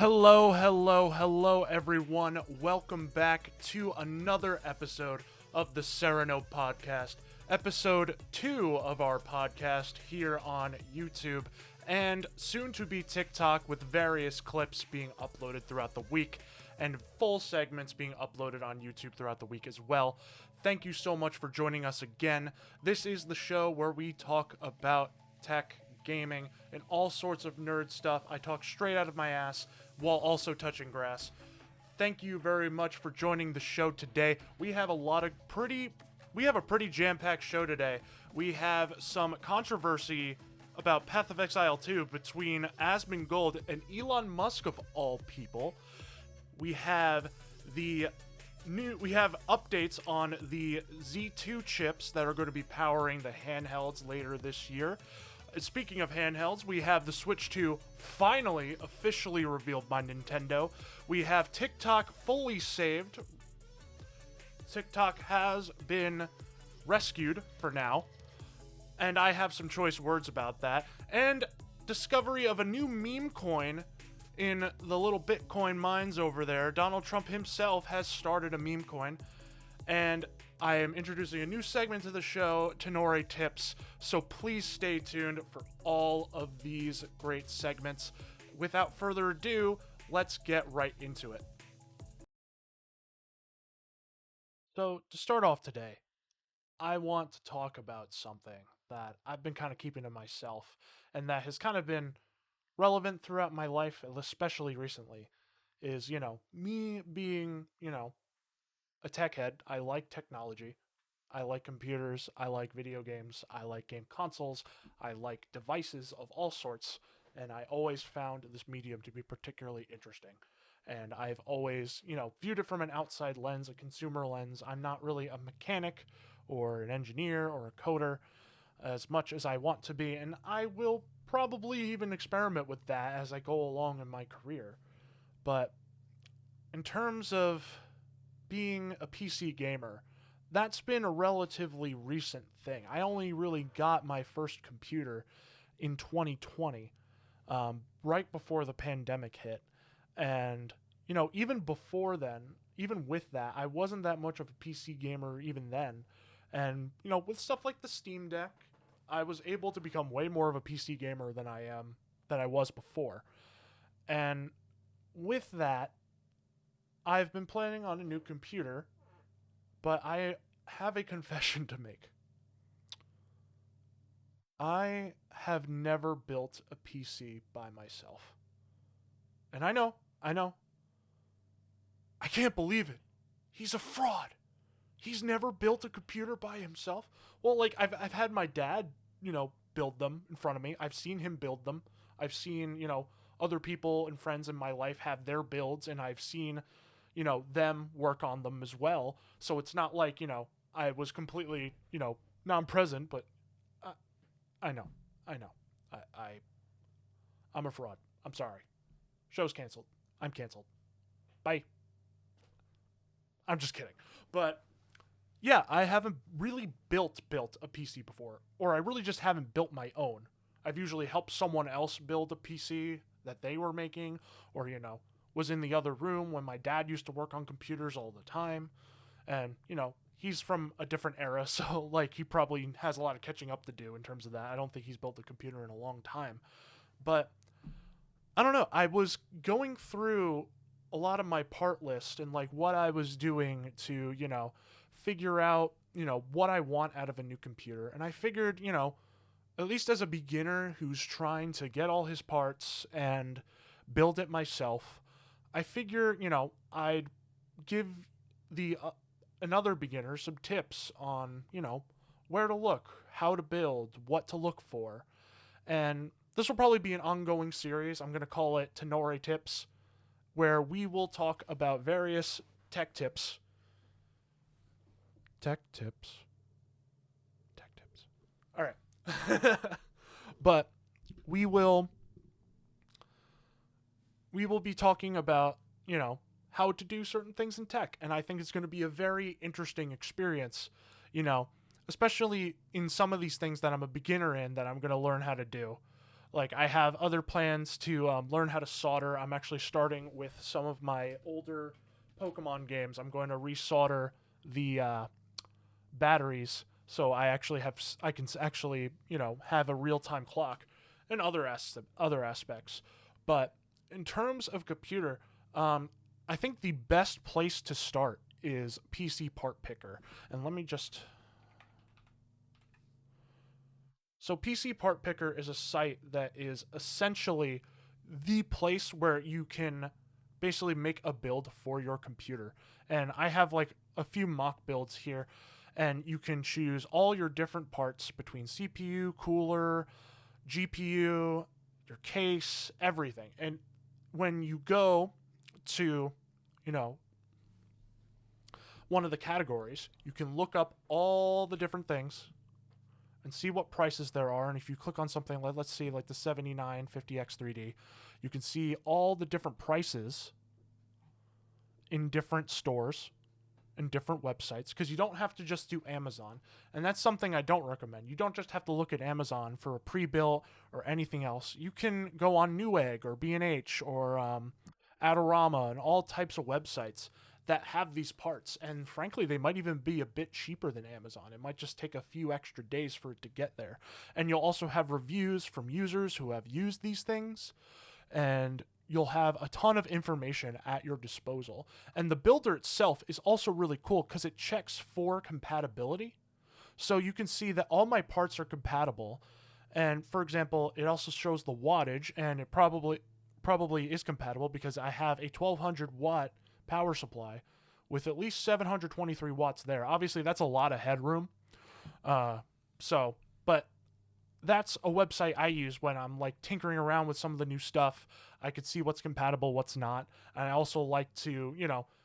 Hello, everyone. Welcome back to another episode of the Serenode podcast, episode 2 of our podcast here on YouTube, and soon to be TikTok, with various clips being uploaded throughout the week and full segments being uploaded on YouTube throughout the week as well. Thank you so much for joining us again. This is the show where we talk about tech, gaming, and all sorts of nerd stuff. I talk straight out of my ass while also touching grass. Thank you very much for joining the show today. We have a pretty jam-packed show today. We have some controversy about Path of Exile 2 between Asmongold and Elon Musk of all people. We have updates on the Z2 chips that are going to be powering the handhelds later this year. Speaking of handhelds, we have the Switch 2 finally officially revealed by Nintendo. We have TikTok fully saved. TikTok has been rescued for now, and I have some choice words about that. And discovery of a new Memecoin in the little Bitcoin mines over there. Donald Trump himself has started a Memecoin, and I am introducing a new segment to the show, Tenore Tips, so please stay tuned for all of these great segments. Without further ado, let's get right into it. So, to start off today, I want to talk about something that I've been kind of keeping to myself, and that has kind of been relevant throughout my life, especially recently, is, me being, a tech head. I like technology. I like computers. I like video games. I like game consoles. I like devices of all sorts. And I always found this medium to be particularly interesting. And I've always, viewed it from an outside lens, a consumer lens. I'm not really a mechanic or an engineer or a coder as much as I want to be. And I will probably even experiment with that as I go along in my career. But in terms of being a PC gamer, that's been a relatively recent thing. I only really got my first computer in 2020, right before the pandemic hit. And, even before then, even with that, I wasn't that much of a PC gamer even then. And, with stuff like the Steam Deck, I was able to become way more of a PC gamer than I was before. And with that, I've been planning on a new computer, but I have a confession to make. I have never built a PC by myself. And I know, I can't believe it. He's a fraud. He's never built a computer by himself. Well, like, I've had my dad, build them in front of me. I've seen him build them. I've seen, other people and friends in my life have their builds, and I've seen, them work on them as well. So it's not like, I was completely, non-present, but I know. I'm a fraud. I'm sorry. Show's canceled. I'm canceled. Bye. I'm just kidding. But yeah, I haven't really built a PC before, or I really just haven't built my own. I've usually helped someone else build a PC that they were making, or, was in the other room when my dad used to work on computers all the time. And, he's from a different era, so, like, he probably has a lot of catching up to do in terms of that. I don't think he's built a computer in a long time. But I don't know. I was going through a lot of my part list and, like, what I was doing to, figure out, what I want out of a new computer. And I figured, at least as a beginner who's trying to get all his parts and build it myself, I figure, I'd give the another beginner some tips on, where to look, how to build, what to look for. And this will probably be an ongoing series. I'm going to call it Tenore Tips, where we will talk about various tech tips. Tech tips. All right. But we will be talking about, how to do certain things in tech. And I think it's going to be a very interesting experience, especially in some of these things that I'm a beginner in that I'm going to learn how to do. Like I have other plans to learn how to solder. I'm actually starting with some of my older Pokemon games. I'm going to resolder the batteries, so I can actually have a real time clock, and other aspects. But in terms of computer, I think the best place to start is PC Part Picker. And let me just So PC Part Picker is a site that is essentially the place where you can basically make a build for your computer. And I have like a few mock builds here, and you can choose all your different parts between CPU, cooler, GPU, your case, everything. And when you go to, you know, one of the categories, you can look up all the different things and see what prices there are. And if you click on something like, let's see, like the 7950X 3D, you can see all the different prices in different stores and different websites, because you don't have to just do Amazon. And that's something I don't recommend. You don't just have to look at Amazon for a pre-built or anything else. You can go on Newegg or B&H or Adorama and all types of websites that have these parts. And frankly, they might even be a bit cheaper than Amazon. It might just take a few extra days for it to get there. And you'll also have reviews from users who have used these things, and you'll have a ton of information at your disposal. And the builder itself is also really cool because it checks for compatibility. So you can see that all my parts are compatible. And for example, it also shows the wattage, and it probably is compatible because I have a 1200 watt power supply with at least 723 watts there. Obviously, that's a lot of headroom. But that's a website I use when I'm like tinkering around with some of the new stuff. I could see what's compatible, what's not. And I also like to,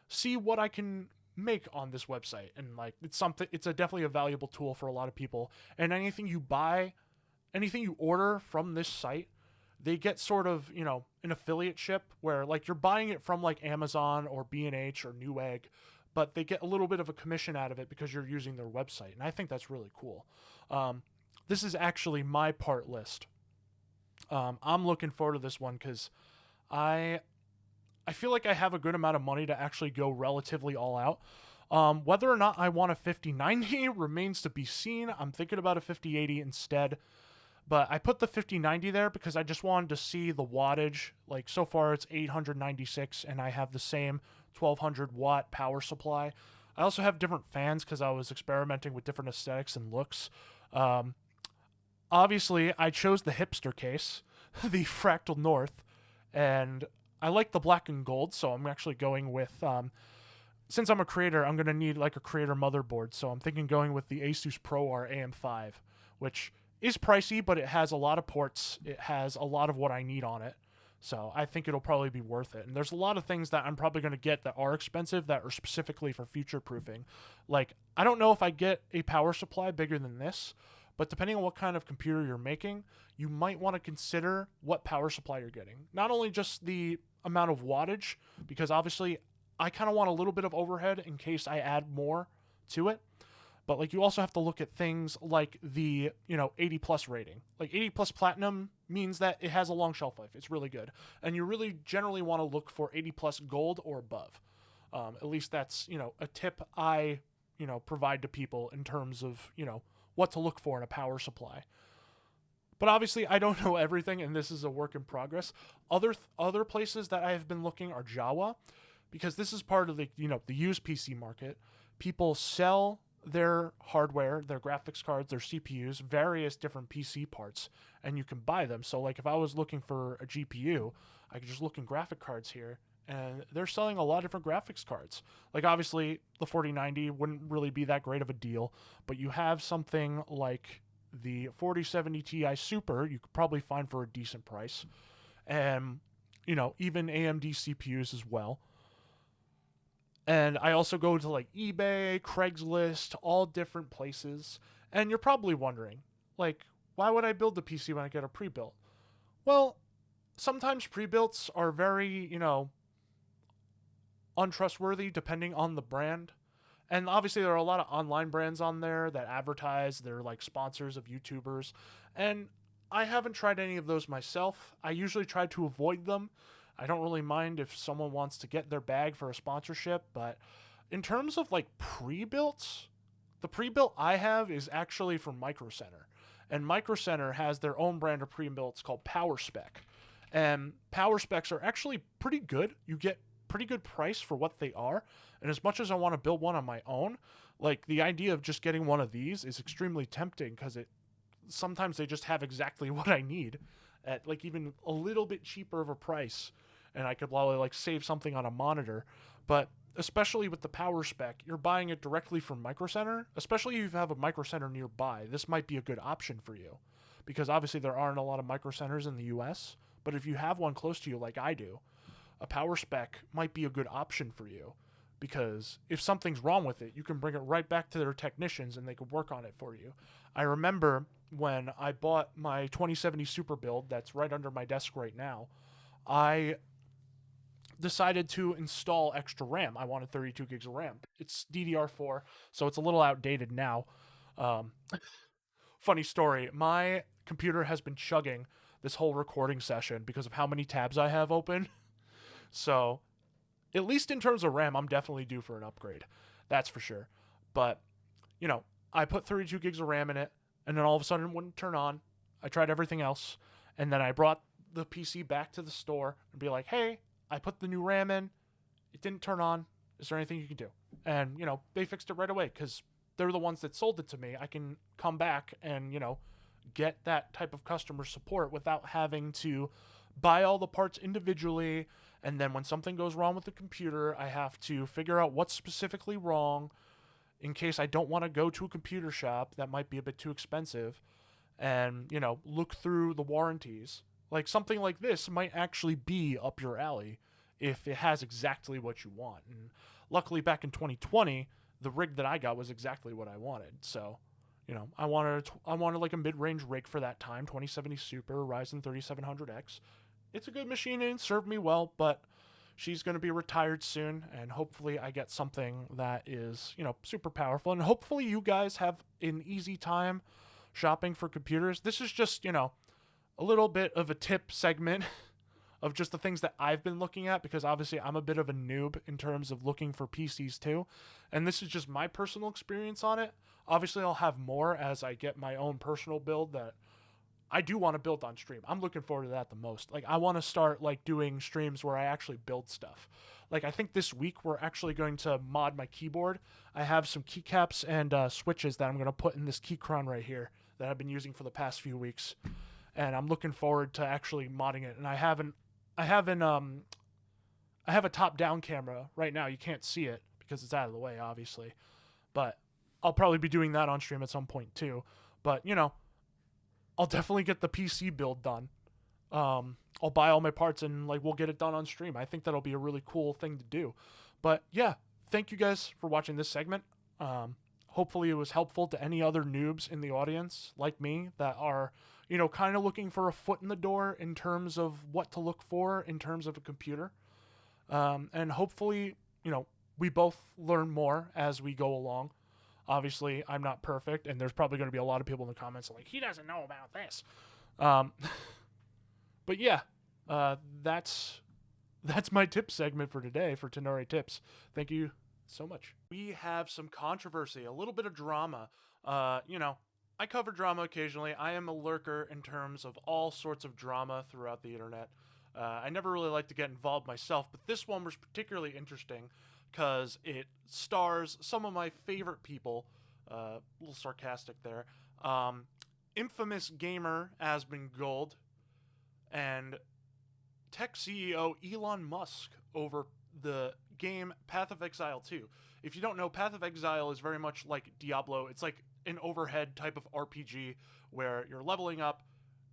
see what I can make on this website. And like, it's definitely a valuable tool for a lot of people. And anything you order from this site, they get sort of, an affiliate ship where like you're buying it from like Amazon or B&H or Newegg, but they get a little bit of a commission out of it because you're using their website. And I think that's really cool. This is actually my part list. I'm looking forward to this one because I feel like I have a good amount of money to actually go relatively all out. Whether or not I want a 5090 remains to be seen. I'm thinking about a 5080 instead. But I put the 5090 there because I just wanted to see the wattage. Like so far it's 896 and I have the same 1200 watt power supply. I also have different fans because I was experimenting with different aesthetics and looks. Obviously, I chose the hipster case, the Fractal North, and I like the black and gold, so I'm actually going with, since I'm a creator, I'm going to need like a creator motherboard, so I'm thinking going with the Asus ProArt AM5, which is pricey, but it has a lot of ports. It has a lot of what I need on it. So I think it'll probably be worth it. And there's a lot of things that I'm probably going to get that are expensive that are specifically for future proofing. Like, I don't know if I get a power supply bigger than this, but depending on what kind of computer you're making, you might want to consider what power supply you're getting. Not only just the amount of wattage, because obviously I kind of want a little bit of overhead in case I add more to it. But like you also have to look at things like the 80 plus rating. Like 80 plus platinum means that it has a long shelf life. It's really good, and you really generally want to look for 80 plus gold or above. At least that's a tip I provide to people in terms of what to look for in a power supply. But obviously, I don't know everything, and this is a work in progress. Other places that I have been looking are Java, because this is part of the the used PC market. People sell their hardware, their graphics cards, their CPUs, various different PC parts, and you can buy them. So like if I was looking for a GPU, I could just look in graphic cards here, and they're selling a lot of different graphics cards. Like obviously the 4090 wouldn't really be that great of a deal, but you have something like the 4070 Ti Super you could probably find for a decent price. And even AMD CPUs as well. And I also go to like eBay, Craigslist, all different places. And you're probably wondering, like, why would I build the PC when I get a pre-built? Well, sometimes pre-builts are very, untrustworthy depending on the brand. And obviously there are a lot of online brands on there that advertise. They're like sponsors of YouTubers. And I haven't tried any of those myself. I usually try to avoid them. I don't really mind if someone wants to get their bag for a sponsorship, but in terms of like pre-built, the pre-built I have is actually from Micro Center. And Micro Center has their own brand of pre-builts called Power Spec. And Power Specs are actually pretty good. You get pretty good price for what they are. And as much as I want to build one on my own, like the idea of just getting one of these is extremely tempting because it sometimes they just have exactly what I need at like even a little bit cheaper of a price, and I could probably like save something on a monitor. But especially with the power spec, you're buying it directly from Micro Center. Especially if you have a Micro Center nearby, this might be a good option for you, because obviously there aren't a lot of Micro Centers in the U.S. But if you have one close to you, like I do, a power spec might be a good option for you, because if something's wrong with it, you can bring it right back to their technicians and they can work on it for you. I remember when I bought my 2070 Super build that's right under my desk right now, I decided to install extra RAM. I wanted 32 gigs of RAM. It's DDR4, so it's a little outdated now. Um, Funny story, my computer has been chugging this whole recording session because of how many tabs I have open. So at least in terms of RAM, I'm definitely due for an upgrade. That's for sure. But, you know, I put 32 gigs of RAM in it, and then all of a sudden it wouldn't turn on. I tried everything else, and then I brought the PC back to the store and be like, hey, I put the new RAM in. It didn't turn on. Is there anything you can do? And, they fixed it right away because they're the ones that sold it to me. I can come back and, get that type of customer support without having to buy all the parts individually, and then when something goes wrong with the computer, I have to figure out what's specifically wrong in case I don't want to go to a computer shop that might be a bit too expensive and, look through the warranties. Like something like this might actually be up your alley if it has exactly what you want. And luckily back in 2020, the rig that I got was exactly what I wanted. So, I wanted like a mid-range rig for that time, 2070 Super, Ryzen 3700X. It's a good machine and it served me well, but she's going to be retired soon, and hopefully I get something that is, super powerful, and hopefully you guys have an easy time shopping for computers. This is just, a little bit of a tip segment of just the things that I've been looking at, because obviously I'm a bit of a noob in terms of looking for PCs too, and this is just my personal experience on it. Obviously I'll have more as I get my own personal build that I do want to build on stream. I'm looking forward to that the most. Like I want to start like doing streams where I actually build stuff. Like I think this week we're actually going to mod my keyboard. I have some keycaps and switches that I'm going to put in this key crown right here that I've been using for the past few weeks, and I'm looking forward to actually modding it. And I have a top-down camera right now. You can't see it because it's out of the way, obviously, but I'll probably be doing that on stream at some point too. But I'll definitely get the PC build done. I'll buy all my parts and like we'll get it done on stream. I think that'll be a really cool thing to do. But yeah, thank you guys for watching this segment. Hopefully it was helpful to any other noobs in the audience like me that are, kind of looking for a foot in the door in terms of what to look for in terms of a computer. And hopefully, we both learn more as we go along. Obviously, I'm not perfect, and there's probably going to be a lot of people in the comments like, he doesn't know about this. But yeah, that's my tip segment for today for Tenori Tips. Thank you so much. We have some controversy, a little bit of drama. I cover drama occasionally. I am a lurker in terms of all sorts of drama throughout the internet. I never really like to get involved myself, but this one was particularly interesting because it stars some of my favorite people. A little sarcastic there. Infamous gamer Asmongold and tech CEO Elon Musk over the game Path of Exile 2. If you don't know, Path of Exile is very much like Diablo. It's like an overhead type of RPG where you're leveling up,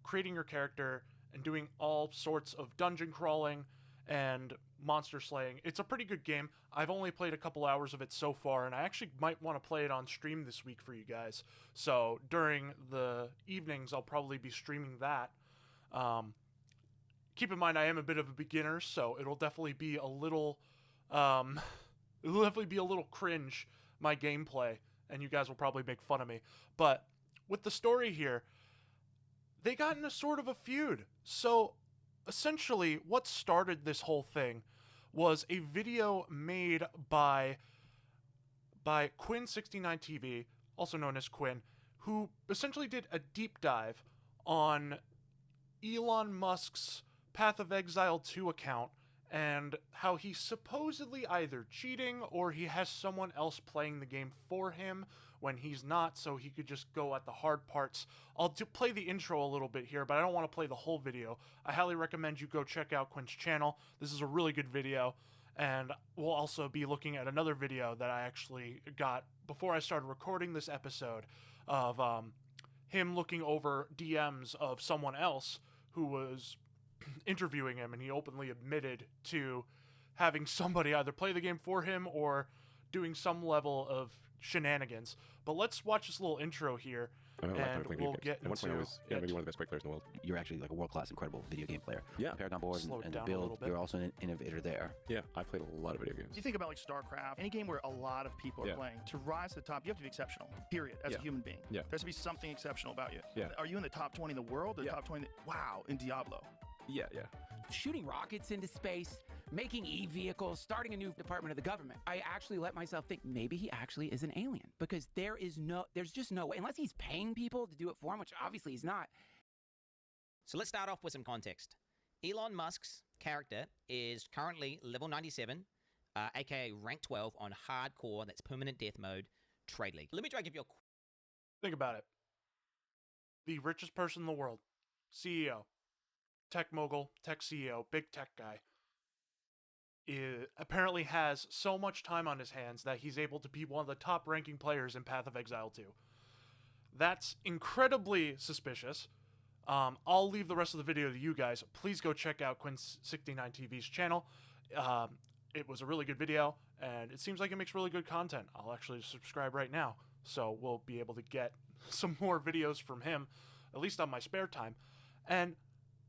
creating your character, and doing all sorts of dungeon crawling and monster slaying. It's a pretty good game. I've only played a couple hours of it so far, and I actually might want to play it on stream this week for you guys. So during the evenings, I'll probably be streaming that. Keep in mind, I am a bit of a beginner, so it'll definitely be a little, cringe, my gameplay, and you guys will probably make fun of me. But with the story here, they got in a sort of a feud. So essentially, what started this whole thing was a video made by Quinn69 TV, also known as Quinn, who essentially did a deep dive on Elon Musk's Path of Exile 2 account and how he's supposedly either cheating or he has someone else playing the game for him when he's not, so he could just go at the hard parts. I'll play the intro a little bit here, but I don't want to play the whole video. I highly recommend you go check out Quinn's channel. This is a really good video, and we'll also be looking at another video that I actually got before I started recording this episode of him looking over DMs of someone else who was interviewing him, and he openly admitted to having somebody either play the game for him or doing some level of shenanigans. But let's watch this little intro here, and we'll get into maybe one of the best quick players in the world. You're actually like a world-class, incredible video game player. Yeah. Paragon board and the build, you're also an innovator there. Yeah, I've played a lot of video games. You think about like StarCraft, any game where a lot of people are playing. To rise to the top, you have to be exceptional, period, as a human being. Yeah. There has to be something exceptional about you. Yeah. Are you in the top 20 in the world? Or top 20? Wow, in Diablo. Yeah. Shooting rockets into space, making e-vehicles, starting a new department of the government. I actually let myself think maybe he actually is an alien, because there's just no way, unless he's paying people to do it for him, which obviously he's not. So let's start off with some context. Elon Musk's character is currently level 97, aka rank 12 on hardcore, that's permanent death mode, Trade League. Let me try to give you a... Think about it. The richest person in the world, CEO, tech mogul, tech CEO, big tech guy, apparently has so much time on his hands that he's able to be one of the top ranking players in Path of Exile 2. That's incredibly suspicious. I'll leave the rest of the video to you guys. Please go check out Quinn69 TV's channel. It was a really good video, and it seems like it makes really good content. I'll actually subscribe right now, so we'll be able to get some more videos from him, at least on my spare time. And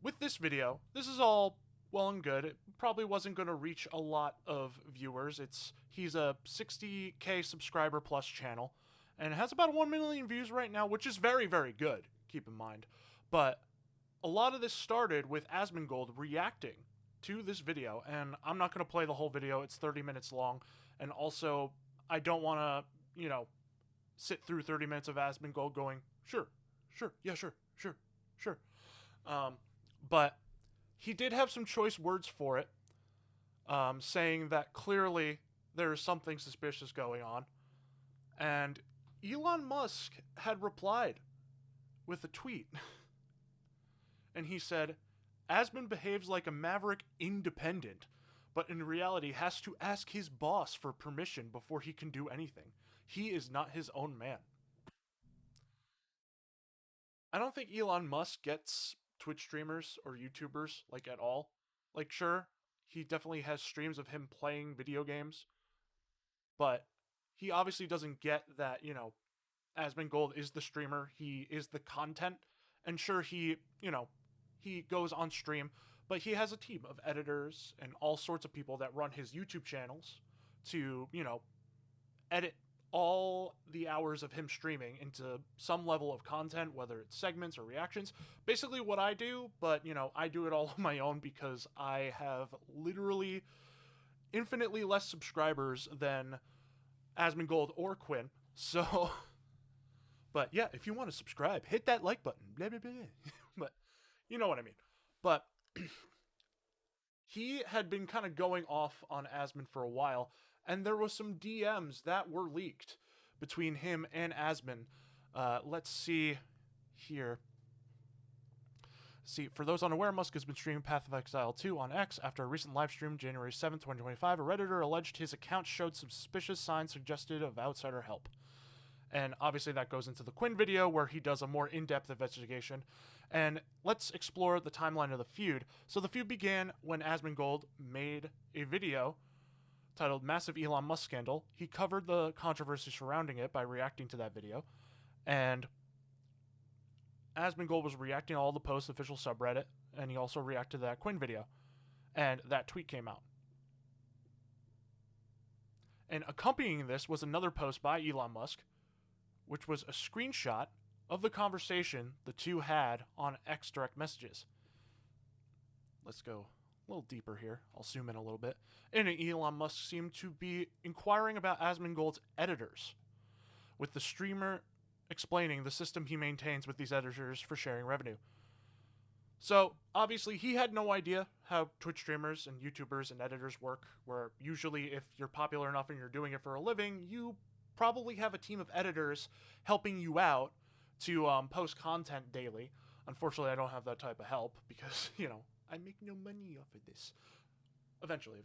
with this video, this is all well and good. It probably wasn't going to reach a lot of viewers. He's a 60K subscriber plus channel, and it has about 1 million views right now, which is very, very good, keep in mind. But a lot of this started with Asmongold reacting to this video, and I'm not going to play the whole video. It's 30 minutes long, and also I don't want to, sit through 30 minutes of Asmongold going, sure, yeah, sure. But he did have some choice words for it, saying that clearly there is something suspicious going on. And Elon Musk had replied with a tweet. And he said, Asmon behaves like a maverick independent, but in reality has to ask his boss for permission before he can do anything. He is not his own man. I don't think Elon Musk gets Twitch streamers or YouTubers, like, at all. Like, sure, he definitely has streams of him playing video games, but he obviously doesn't get that, Asmongold is the streamer, he is the content, and sure, he goes on stream, but he has a team of editors and all sorts of people that run his YouTube channels to, edit all the hours of him streaming into some level of content, whether it's segments or reactions. Basically what I do, but, I do it all on my own because I have literally infinitely less subscribers than Asmongold or Quinn. So, but yeah, if you want to subscribe, hit that like button, blah, blah, blah. But you know what I mean. But he had been kind of going off on Asmon for a while, and there was some DMs that were leaked between him and Asmon. Let's see here. See, for those unaware, Musk has been streaming Path of Exile 2 on X. After a recent live stream, January 7th, 2025, a Redditor alleged his account showed some suspicious signs suggested of outsider help. And obviously that goes into the Quinn video where he does a more in-depth investigation. And let's explore the timeline of the feud. So the feud began when Asmongold made a video titled Massive Elon Musk Scandal. He covered the controversy surrounding it by reacting to that video. And Asmongold was reacting to all the posts, official subreddit, and he also reacted to that Quinn video. And that tweet came out. And accompanying this was another post by Elon Musk, which was a screenshot of the conversation the two had on X direct messages. Let's go a little deeper here. I'll zoom in a little bit. And Elon Musk seemed to be inquiring about Asmongold's editors, with the streamer explaining the system he maintains with these editors for sharing revenue. So, obviously, he had no idea how Twitch streamers and YouTubers and editors work, where usually if you're popular enough and you're doing it for a living, you probably have a team of editors helping you out to post content daily. Unfortunately, I don't have that type of help because, you know, I make no money off of this. Eventually.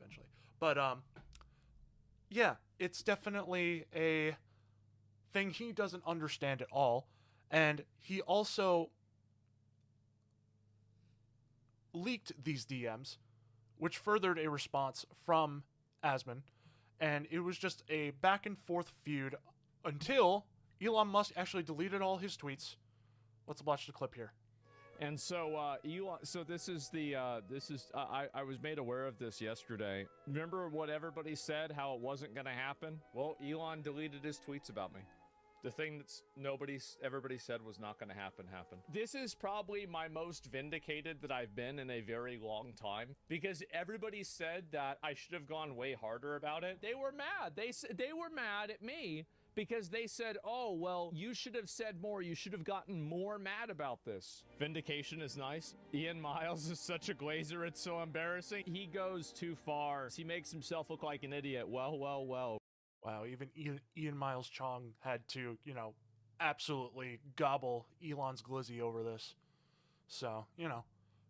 But, yeah, it's definitely a thing he doesn't understand at all. And he also leaked these DMs, which furthered a response from Asmon. And it was just a back and forth feud until Elon Musk actually deleted all his tweets. Let's watch the clip here. And so Elon, so this is I was made aware of this yesterday. Remember what everybody said, how it wasn't going to happen? Well, Elon deleted his tweets about me. The thing that's everybody said was not going to happen happened. This is probably my most vindicated that I've been in a very long time, because everybody said that I should have gone way harder about it. They were mad. They were mad at me because they said, oh, well, you should have said more. You should have gotten more mad about this. Vindication is nice. Ian Miles is such a glazer. It's so embarrassing. He goes too far. He makes himself look like an idiot. Well. Wow, even Ian Miles Chong had to, you know, absolutely gobble Elon's glizzy over this. So, you know,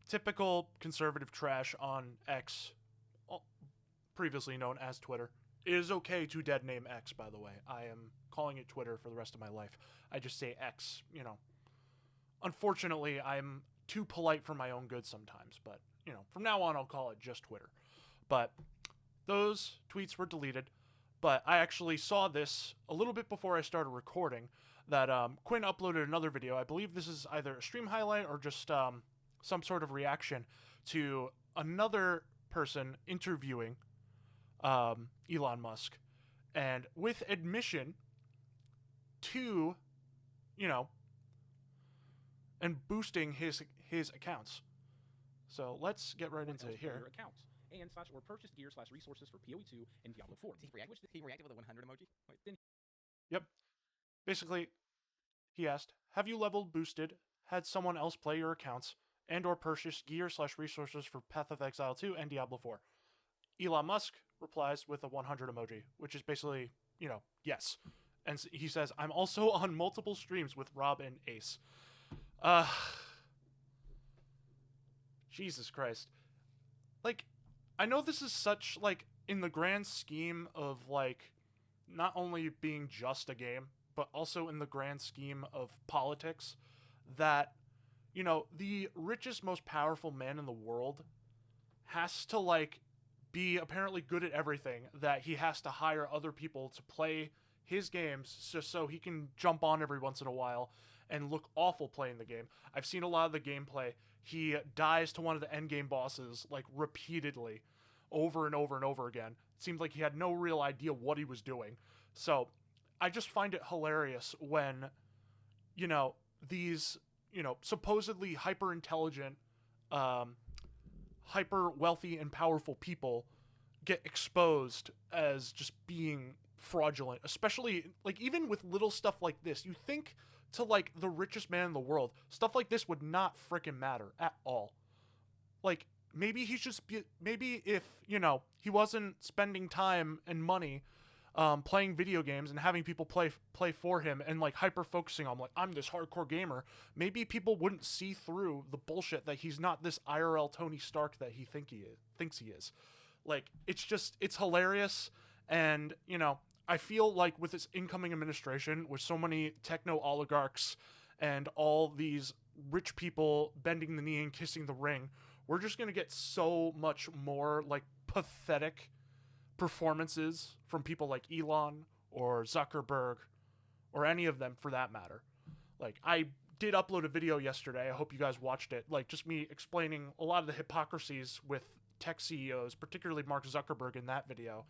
typical conservative trash on X, previously known as Twitter. It is okay to dead name X, by the way. I am calling it Twitter for the rest of my life. I just say X, you know. Unfortunately, I'm too polite for my own good sometimes, but, you know, from now on I'll call it just Twitter. But those tweets were deleted. But I actually saw this a little bit before I started recording, that Quinn uploaded another video. I believe this is either a stream highlight or just some sort of reaction to another person interviewing Elon Musk. And with admission to, you know, and boosting his accounts. So let's get right into it here. Your accounts. And / or purchase gear / resources for PoE2 and Diablo 4. He reacted with a 100 emoji? Wait. Yep. Basically, he asked, have you leveled, boosted, had someone else play your accounts, and or purchased gear / resources for Path of Exile 2 and Diablo 4? Elon Musk replies with a 100 emoji, which is basically, you know, yes. And he says, I'm also on multiple streams with Rob and Ace. Jesus Christ. Like, I know this is such, like, in the grand scheme of, like, not only being just a game, but also in the grand scheme of politics, that, you know, the richest, most powerful man in the world has to, like, be apparently good at everything, that he has to hire other people to play his games just so he can jump on every once in a while and look awful playing the game. I've seen a lot of the gameplay. He dies to one of the endgame bosses, like, repeatedly, over and over and over again. It seemed like he had no real idea what he was doing. So, I just find it hilarious when, you know, these, you know, supposedly hyper-intelligent, hyper-wealthy and powerful people get exposed as just being fraudulent. Especially, like, even with little stuff like this. You think to, like, the richest man in the world, stuff like this would not frickin' matter at all. Like, maybe he's just, maybe if, you know, he wasn't spending time and money playing video games and having people play for him and, like, hyper-focusing on, like, I'm this hardcore gamer, maybe people wouldn't see through the bullshit that he's not this IRL Tony Stark that he thinks he is. Like, it's just, it's hilarious, and, you know, I feel like with this incoming administration, with so many techno-oligarchs and all these rich people bending the knee and kissing the ring, we're just going to get so much more, like, pathetic performances from people like Elon or Zuckerberg or any of them for that matter. Like, I did upload a video yesterday. I hope you guys watched it. Like, just me explaining a lot of the hypocrisies with tech CEOs, particularly Mark Zuckerberg in that video,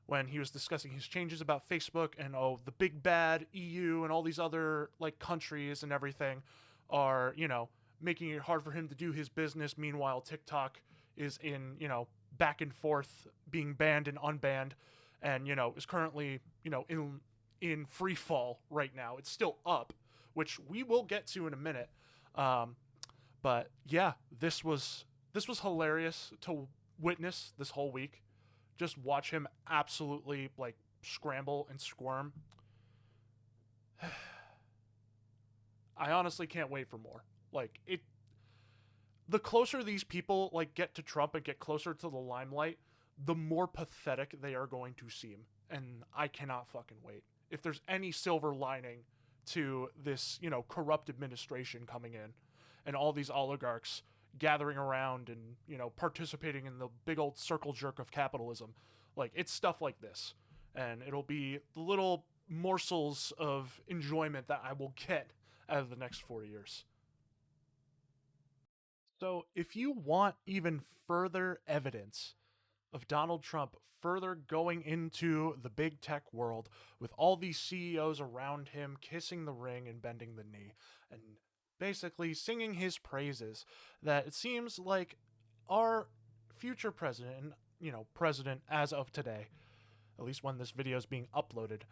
when he was discussing his changes about Facebook and the big bad EU and all these other like countries and everything are, making it hard for him to do his business. Meanwhile, TikTok is in, back and forth being banned and unbanned and, is currently, in free fall right now. It's still up, which we will get to in a minute. But yeah, this was hilarious to witness this whole week. Just watch him absolutely like scramble and squirm. I honestly can't wait for more. Like the closer these people like get to Trump and get closer to the limelight, the more pathetic they are going to seem. And I cannot fucking wait. If there's any silver lining to this, corrupt administration coming in and all these oligarchs gathering around and, participating in the big old circle jerk of capitalism. Like, it's stuff like this. And it'll be the little morsels of enjoyment that I will get out of the next 4 years. So, if you want even further evidence of Donald Trump further going into the big tech world with all these CEOs around him kissing the ring and bending the knee and basically singing his praises, that it seems like our future president, president as of today, at least when this video is being uploaded,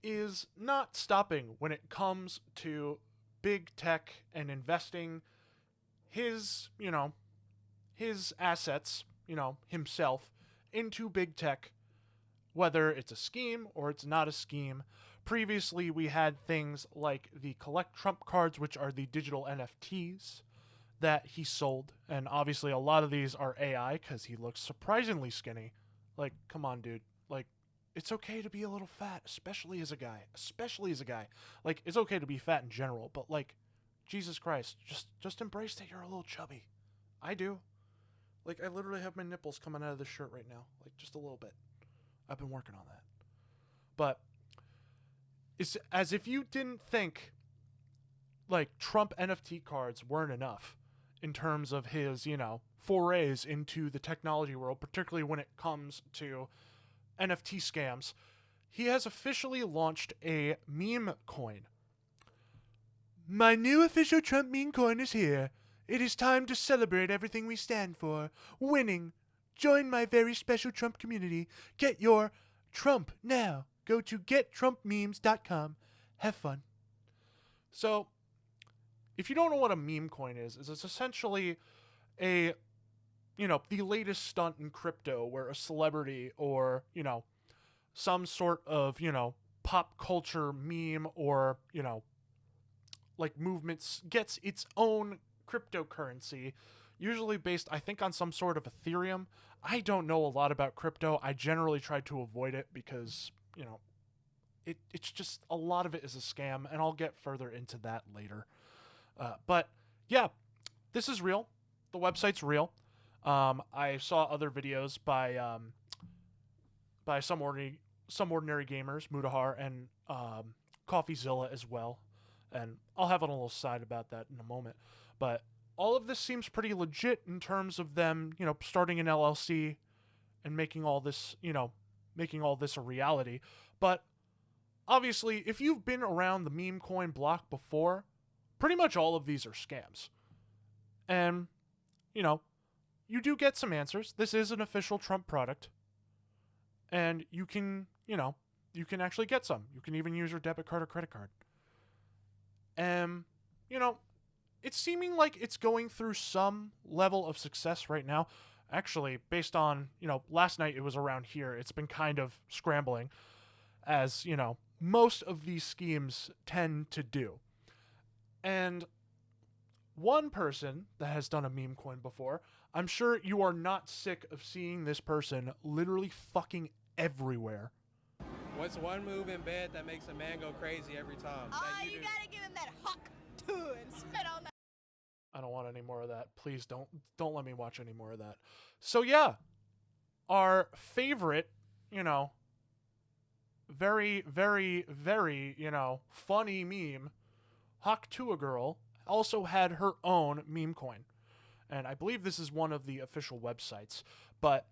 is not stopping when it comes to big tech and investing his assets, himself into big tech, whether it's a scheme or it's not a scheme. Previously, we had things like the Collect Trump cards, which are the digital NFTs that he sold. And obviously, a lot of these are AI because he looks surprisingly skinny. Like, come on, dude. Like, it's okay to be a little fat, especially as a guy. Like, it's okay to be fat in general, but like, Jesus Christ, just embrace that you're a little chubby. I do. Like, I literally have my nipples coming out of this shirt right now. Like, just a little bit. I've been working on that. But it's as if you didn't think, like, Trump NFT cards weren't enough in terms of his, forays into the technology world, particularly when it comes to NFT scams. He has officially launched a meme coin. My new official Trump meme coin is here. It is time to celebrate everything we stand for. Winning. Join my very special Trump community. Get your Trump now. Go to gettrumpmemes.com. Have fun. So, if you don't know what a meme coin is it's essentially the latest stunt in crypto where a celebrity or, some sort of, pop culture meme or, like movements gets its own cryptocurrency, usually based, I think, on some sort of Ethereum. I don't know a lot about crypto. I generally try to avoid it because, it's just a lot of it is a scam, and I'll get further into that later. But yeah, this is real. The website's real. I saw other videos by some ordinary gamers, Mudahar and CoffeeZilla as well. And I'll have a little side about that in a moment. But all of this seems pretty legit in terms of them, starting an LLC and making all this a reality. But obviously, if you've been around the meme coin block before, pretty much all of these are scams. And, you do get some answers. This is an official Trump product. And you can actually get some. You can even use your debit card or credit card. It's seeming like it's going through some level of success right now. Actually, based on, last night it was around here. It's been kind of scrambling as, most of these schemes tend to do. And one person that has done a meme coin before, I'm sure you are not sick of seeing this person literally fucking everywhere. What's one move in bed that makes a man go crazy every time? Oh, you gotta give him that huck too and spit on that. I don't want any more of that. Please don't let me watch any more of that. So yeah, our favorite, very, very, very, funny meme, Hawk to a Girl, also had her own meme coin. And I believe this is one of the official websites. But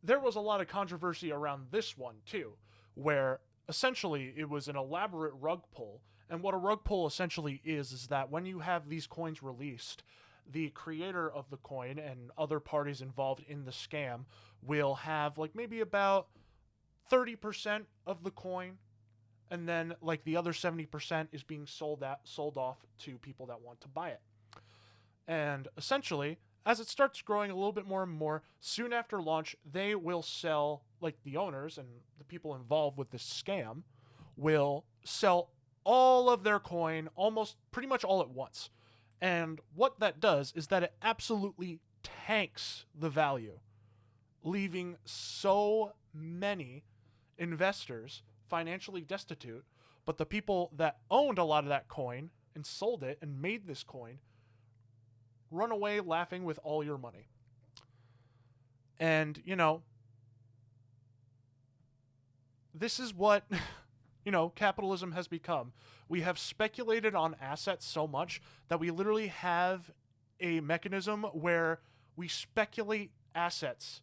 there was a lot of controversy around this one too, where essentially it was an elaborate rug pull. And what a rug pull essentially is that when you have these coins released, the creator of the coin and other parties involved in the scam will have like maybe about 30% of the coin, and then like the other 70% is being sold off to people that want to buy it. And essentially, as it starts growing a little bit more and more, soon after launch, they will sell, like the owners and the people involved with this scam will sell all of their coin almost pretty much all at once. And what that does is that it absolutely tanks the value, leaving so many investors financially destitute. But the people that owned a lot of that coin and sold it and made this coin run away laughing with all your money. And, you know, this is what, you know, capitalism has become. We have speculated on assets so much that we literally have a mechanism where we speculate assets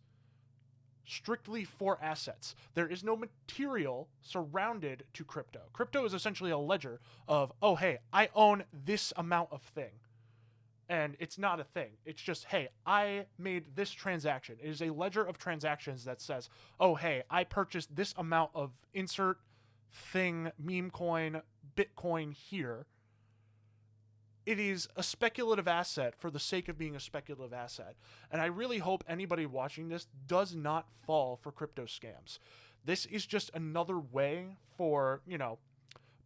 strictly for assets. There is no material surrounded to crypto. Crypto is essentially a ledger of, oh, hey, I own this amount of thing. And it's not a thing. It's just, hey, I made this transaction. It is a ledger of transactions that says, oh, hey, I purchased this amount of insert thing, meme coin, Bitcoin here. It is a speculative asset for the sake of being a speculative asset. And I really hope anybody watching this does not fall for crypto scams. This is just another way for, you know,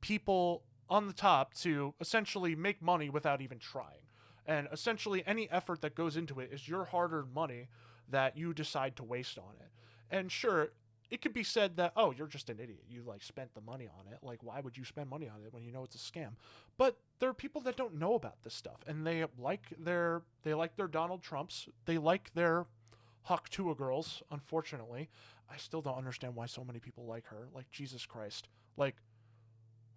people on the top to essentially make money without even trying. And essentially any effort that goes into it is your hard-earned money that you decide to waste on it. And sure, it could be said that, oh, you're just an idiot. You, like, spent the money on it. Like, why would you spend money on it when you know it's a scam? But there are people that don't know about this stuff, and they like their Donald Trumps. They like their Hawk Tuah girls, unfortunately. I still don't understand why so many people like her. Like, Jesus Christ. Like,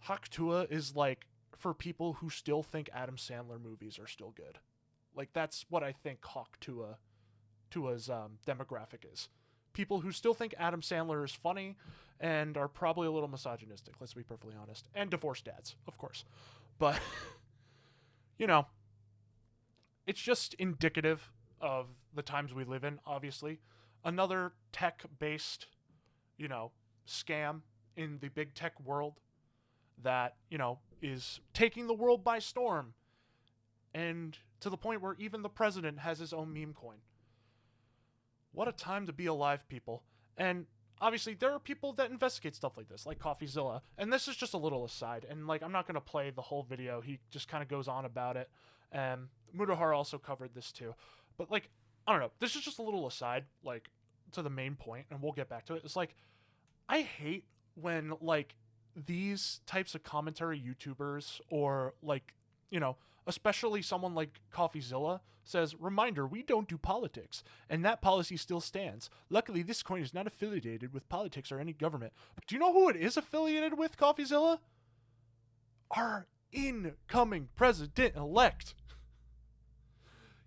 Hawk Tuah is, like, for people who still think Adam Sandler movies are still good. Like, that's what I think Hawk Tuah's demographic is. People who still think Adam Sandler is funny and are probably a little misogynistic, let's be perfectly honest. And divorced dads, of course. But, you know, it's just indicative of the times we live in, obviously. Another tech-based, you know, scam in the big tech world that, you know, is taking the world by storm. And to the point where even the president has his own meme coin. What a time to be alive, people. And obviously, there are people that investigate stuff like this, like CoffeeZilla. And this is just a little aside. And, like, I'm not going to play the whole video. He just kind of goes on about it. And Mudahar also covered this too. But, like, I don't know. This is just a little aside, like, to the main point. And we'll get back to it. It's like, I hate when, like, these types of commentary YouTubers or, like, you know, especially someone like CoffeeZilla says, reminder, we don't do politics, and that policy still stands. Luckily, this coin is not affiliated with politics or any government. But do you know who it is affiliated with, CoffeeZilla? Our incoming president-elect.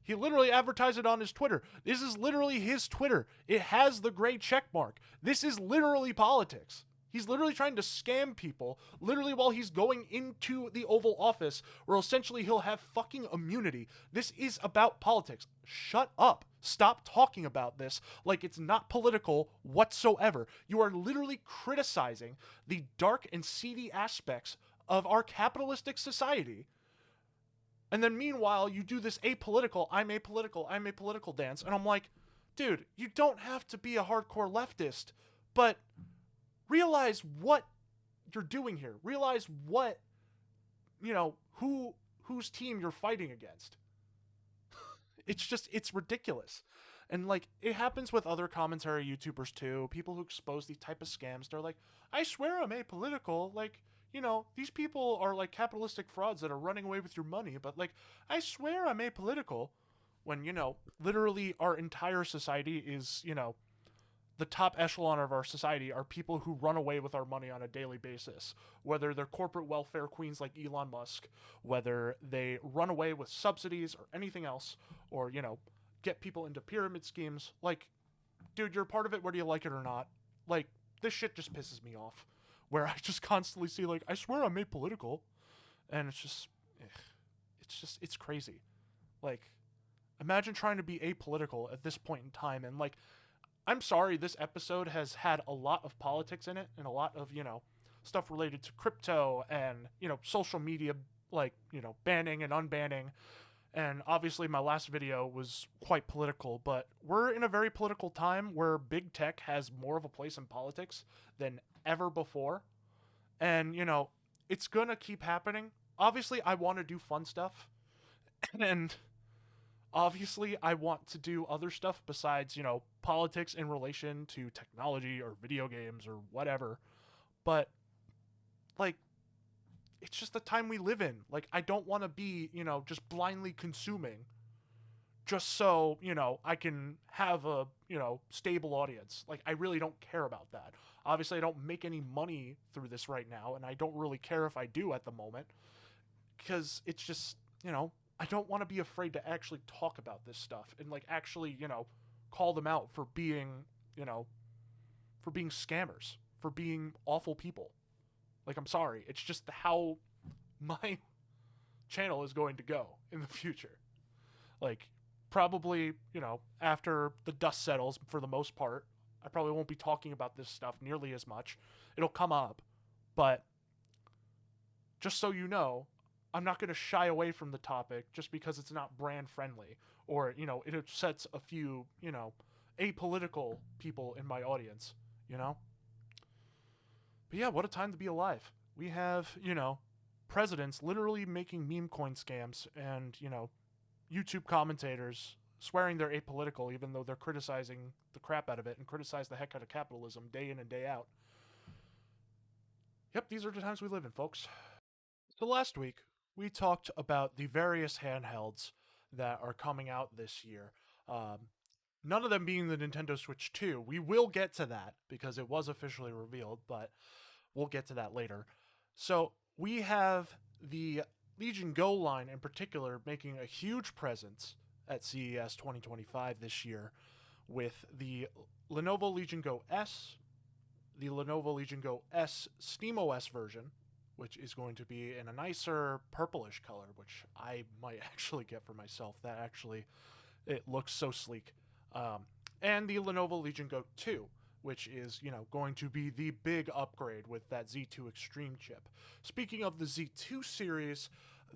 He literally advertised it on his Twitter. This is literally his Twitter. It has the gray check mark. This is literally politics. He's literally trying to scam people, literally while he's going into the Oval Office, where essentially he'll have fucking immunity. This is about politics. Shut up. Stop talking about this like it's not political whatsoever. You are literally criticizing the dark and seedy aspects of our capitalistic society. And then meanwhile, you do this I'm apolitical dance. And I'm like, dude, you don't have to be a hardcore leftist, but realize what you're doing here. Realize what, you know, whose team you're fighting against. It's ridiculous. And, like, it happens with other commentary YouTubers too. People who expose these type of scams. They're like, I swear I'm apolitical. Like, you know, these people are like capitalistic frauds that are running away with your money. But, like, I swear I'm apolitical. When, you know, literally our entire society is, you know, the top echelon of our society are people who run away with our money on a daily basis, whether they're corporate welfare queens like Elon Musk, whether they run away with subsidies or anything else, or, you know, get people into pyramid schemes. Like, dude, you're a part of it whether you like it or not. Like, this shit just pisses me off. Where I just constantly see, like, I swear I'm apolitical. And it's just, it's crazy. Like, imagine trying to be apolitical at this point in time. And, like, I'm sorry this episode has had a lot of politics in it and a lot of, stuff related to crypto and, social media, like, banning and unbanning. And obviously my last video was quite political, but we're in a very political time where big tech has more of a place in politics than ever before. And, it's gonna keep happening. Obviously, I want to do fun stuff. And obviously, I want to do other stuff besides, politics in relation to technology or video games or whatever. But, like, it's just the time we live in. Like, I don't want to be, just blindly consuming just so, I can have a, stable audience. Like, I really don't care about that. Obviously, I don't make any money through this right now, and I don't really care if I do at the moment. Because it's just, I don't want to be afraid to actually talk about this stuff and, like, actually, call them out for being, for being scammers, for being awful people. Like, I'm sorry. It's just how my channel is going to go in the future. Like, probably, after the dust settles, for the most part, I probably won't be talking about this stuff nearly as much. It'll come up. But just so you know, I'm not going to shy away from the topic just because it's not brand friendly or, it upsets a few, apolitical people in my audience, But yeah, what a time to be alive. We have, presidents literally making Memecoin scams and, YouTube commentators swearing they're apolitical even though they're criticizing the crap out of it and criticize the heck out of capitalism day in and day out. Yep, these are the times we live in, folks. So last week, we talked about the various handhelds that are coming out this year. None of them being the Nintendo Switch 2. We will get to that because it was officially revealed, but we'll get to that later. So we have the Legion Go line in particular making a huge presence at CES 2025 this year with the Lenovo Legion Go S, the Lenovo Legion Go S SteamOS version, which is going to be in a nicer purplish color, which I might actually get for myself. That actually, it looks so sleek. And the Lenovo Legion Go 2, which is, going to be the big upgrade with that Z2 Extreme chip. Speaking of the Z2 series,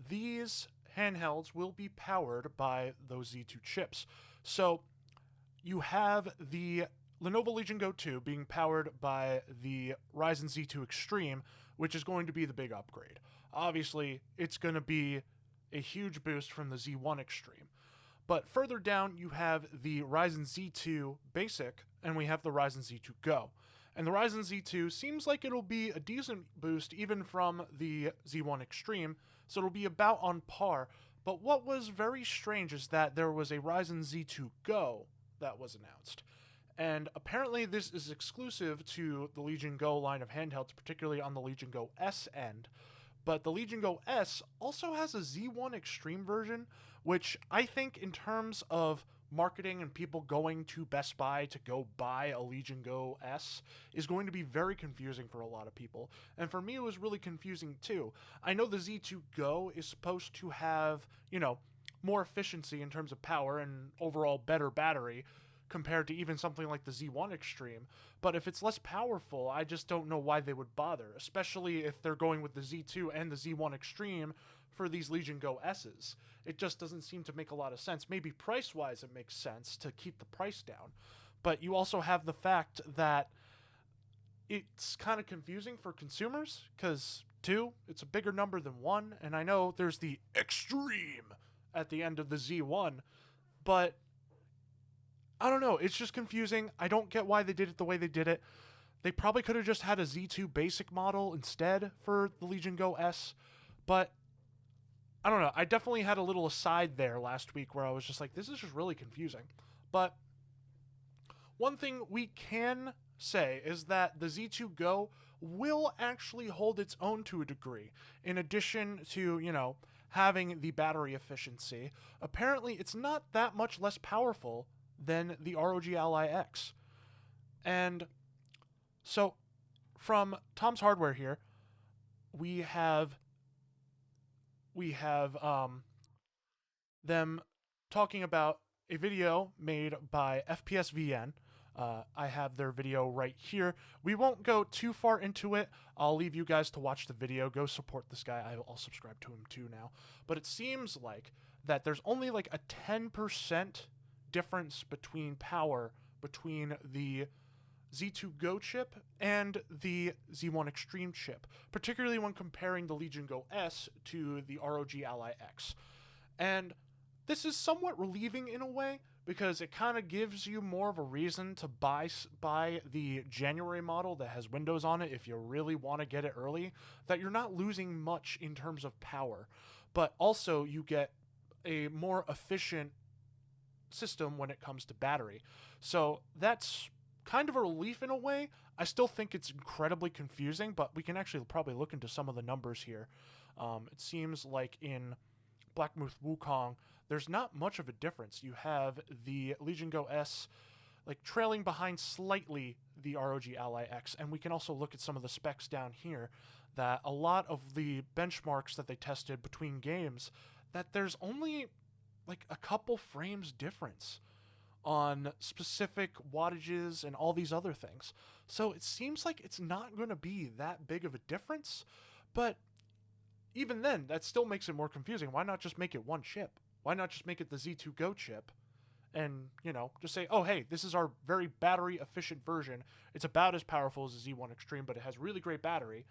these handhelds will be powered by those Z2 chips. So you have the Lenovo Legion Go 2 being powered by the Ryzen Z2 Extreme, which is going to be the big upgrade. Obviously, it's going to be a huge boost from the Z1 Extreme. But further down, you have the Ryzen Z2 Basic, and we have the Ryzen Z2 Go. And the Ryzen Z2 seems like it'll be a decent boost even from the Z1 Extreme, so it'll be about on par. But what was very strange is that there was a Ryzen Z2 Go that was announced. And apparently this is exclusive to the Legion Go line of handhelds, particularly on the Legion Go S end. But the Legion Go S also has a Z1 Extreme version, which I think in terms of marketing and people going to Best Buy to go buy a Legion Go S is going to be very confusing for a lot of people. And for me, it was really confusing too. I know the Z2 Go is supposed to have, more efficiency in terms of power and overall better battery compared to even something like the Z1 Extreme. But if it's less powerful, I just don't know why they would bother, especially if they're going with the Z2 and the Z1 Extreme for these Legion Go S's. It just doesn't seem to make a lot of sense. Maybe price-wise it makes sense to keep the price down. But you also have the fact that it's kind of confusing for consumers, because 2, it's a bigger number than 1, and I know there's the Extreme at the end of the Z1, but I don't know, it's just confusing. I don't get why they did it the way they did it. They probably could have just had a Z2 basic model instead for the Legion Go S, but I don't know. I definitely had a little aside there last week where I was just like, this is just really confusing. But one thing we can say is that the Z2 Go will actually hold its own to a degree. In addition to, having the battery efficiency, apparently it's not that much less powerful than the ROG Ally X. And so from Tom's Hardware here, we have them talking about a video made by FPSVN. I have their video right here. We won't go too far into it. I'll leave you guys to watch the video. Go support this guy. I'll subscribe to him too now. But it seems like that there's only like a 10% difference between power between the Z2 Go chip and the Z1 Extreme chip, particularly when comparing the Legion Go S to the ROG Ally X. And this is somewhat relieving in a way, because it kind of gives you more of a reason to buy the January model that has Windows on it if you really want to get it early, that you're not losing much in terms of power, but also you get a more efficient system when it comes to battery. So that's kind of a relief in a way. I still think it's incredibly confusing, but we can actually probably look into some of the numbers here. It seems like in Blackmouth Wukong, there's not much of a difference. You have the Legion Go S like trailing behind slightly the ROG Ally X, and we can also look at some of the specs down here, that a lot of the benchmarks that they tested between games, that there's only like a couple frames difference on specific wattages and all these other things. So it seems like it's not going to be that big of a difference, but even then, that still makes it more confusing. Why not just make it one chip? Why not just make it the Z2 Go chip and, just say, oh, hey, this is our very battery efficient version. It's about as powerful as the Z1 Extreme, but it has really great battery.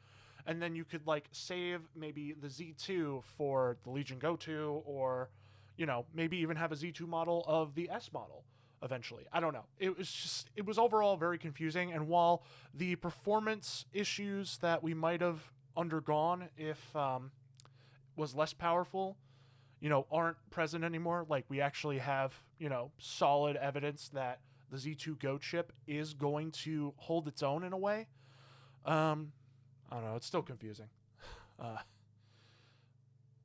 And then you could save maybe the Z2 for the Legion Go 2, or, maybe even have a Z2 model of the S model eventually. I don't know. It was overall very confusing. And while the performance issues that we might have undergone if was less powerful, aren't present anymore. Like, we actually have, solid evidence that the Z2 Go chip is going to hold its own in a way. I don't know. It's still confusing.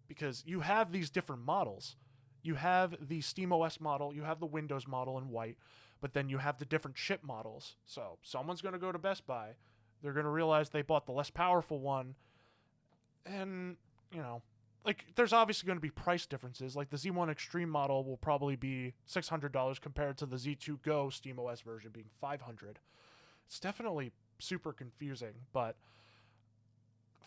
Because you have these different models. You have the SteamOS model, you have the Windows model in white, but then you have the different chip models. So someone's going to go to Best Buy. They're going to realize they bought the less powerful one. And, there's obviously going to be price differences. Like, the Z1 Extreme model will probably be $600 compared to the Z2 Go SteamOS version being $500. It's definitely super confusing, but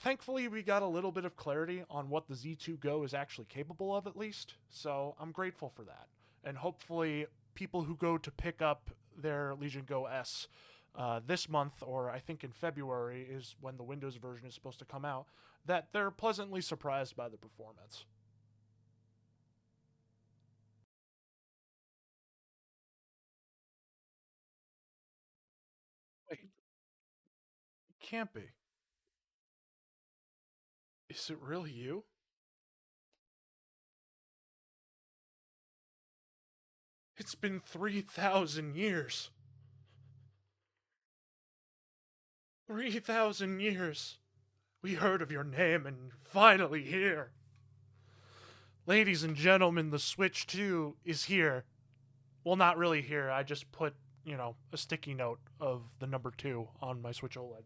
thankfully we got a little bit of clarity on what the Z2 Go is actually capable of, at least. So I'm grateful for that. And hopefully people who go to pick up their Legion Go S this month, or I think in February is when the Windows version is supposed to come out, that they're pleasantly surprised by the performance. Wait, it can't be. Is it really you? It's been 3,000 years. 3,000 years. We heard of your name and you're finally here. Ladies and gentlemen, the Switch 2 is here. Well, not really here. I just put, a sticky note of the number 2 on my Switch OLED.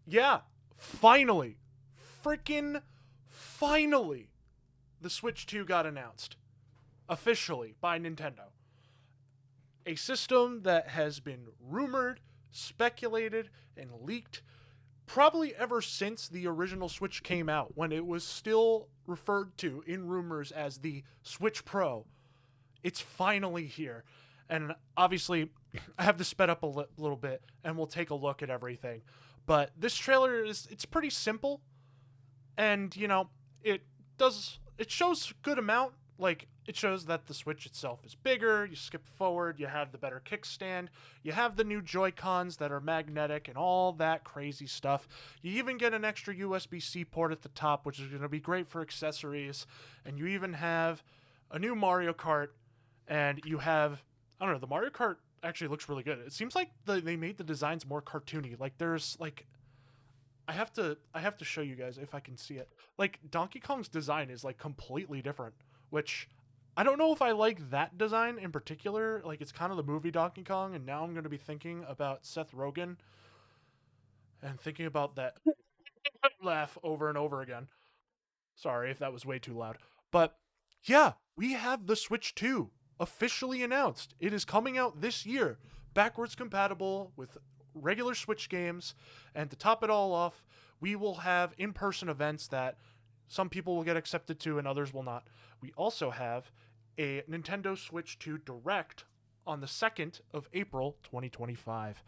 Yeah, finally. Freaking finally. The Switch 2 got announced. Officially by Nintendo. A system that has been rumored, speculated, and leaked probably ever since the original Switch came out, when it was still referred to in rumors as the Switch Pro. It's finally here. And obviously, I have to sped up a little bit, and we'll take a look at everything. But this trailer it's pretty simple, and, it shows a good amount. Like, it shows that the Switch itself is bigger, you skip forward, you have the better kickstand, you have the new Joy-Cons that are magnetic and all that crazy stuff. You even get an extra USB-C port at the top, which is going to be great for accessories, and you even have a new Mario Kart, and you have, I don't know, the Mario Kart actually looks really good. It seems like they made the designs more cartoony. Like, there's, I have to show you guys if I can see it. Like, Donkey Kong's design is, completely different, which I don't know if I like that design in particular. Like, it's kind of the movie Donkey Kong, and now I'm going to be thinking about Seth Rogen and thinking about that laugh over and over again. Sorry if that was way too loud. But yeah, we have the Switch 2 officially announced. It is coming out this year, backwards compatible with regular Switch games, and to top it all off, we will have in-person events that some people will get accepted to and others will not. We also have a Nintendo Switch 2 Direct on the 2nd of April, 2025.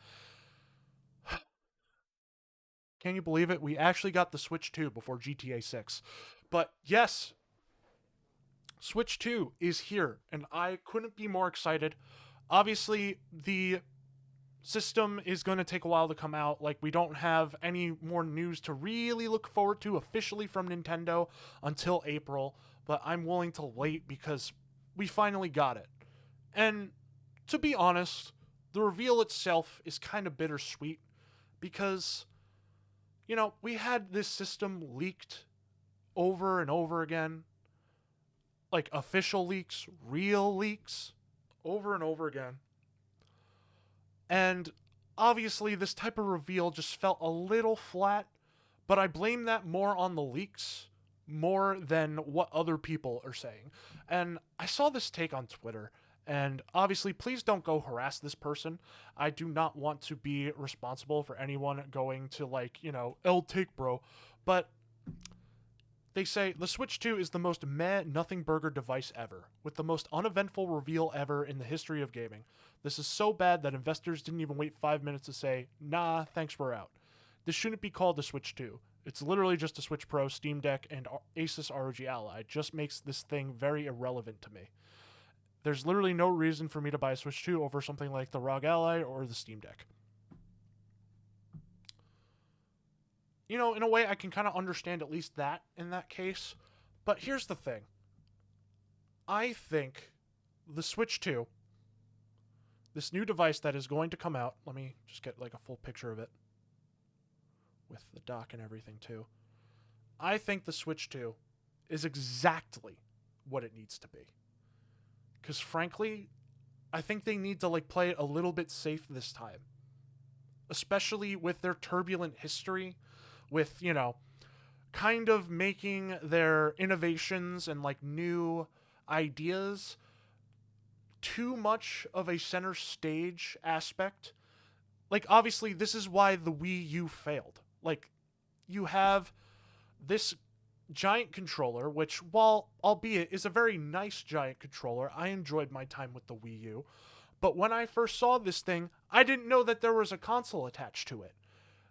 Can you believe it? We actually got the Switch 2 before GTA 6. But yes, Switch 2 is here, and I couldn't be more excited. Obviously, the system is going to take a while to come out. Like, we don't have any more news to really look forward to officially from Nintendo until April, but I'm willing to wait because we finally got it. And to be honest, the reveal itself is kind of bittersweet because, you know, we had this system leaked over and over again. Like, official leaks, real leaks, over and over again. And obviously, this type of reveal just felt a little flat, but I blame that more on the leaks more than what other people are saying. And I saw this take on Twitter, and obviously, please don't go harass this person. I do not want to be responsible for anyone going to, like, you know, L take bro, but they say, the Switch 2 is the most meh nothing burger device ever, with the most uneventful reveal ever in the history of gaming. This is so bad that investors didn't even wait 5 minutes to say, nah, thanks, we're out. This shouldn't be called the Switch 2. It's literally just a Switch Pro, Steam Deck, and Asus ROG Ally. It just makes this thing very irrelevant to me. There's literally no reason for me to buy a Switch 2 over something like the ROG Ally or the Steam Deck. You know, in a way, I can kind of understand at least that in that case. But here's the thing. I think the Switch 2, this new device that is going to come out, let me just get like a full picture of it with the dock and everything too. I think the Switch 2 is exactly what it needs to be. Because frankly, I think they need to like play it a little bit safe this time. Especially with their turbulent history, with, you know, kind of making their innovations and like new ideas too much of a center stage aspect. Like, obviously, this is why the Wii U failed. Like, you have this giant controller, which, while albeit is a very nice giant controller, I enjoyed my time with the Wii U. But when I first saw this thing, I didn't know that there was a console attached to it.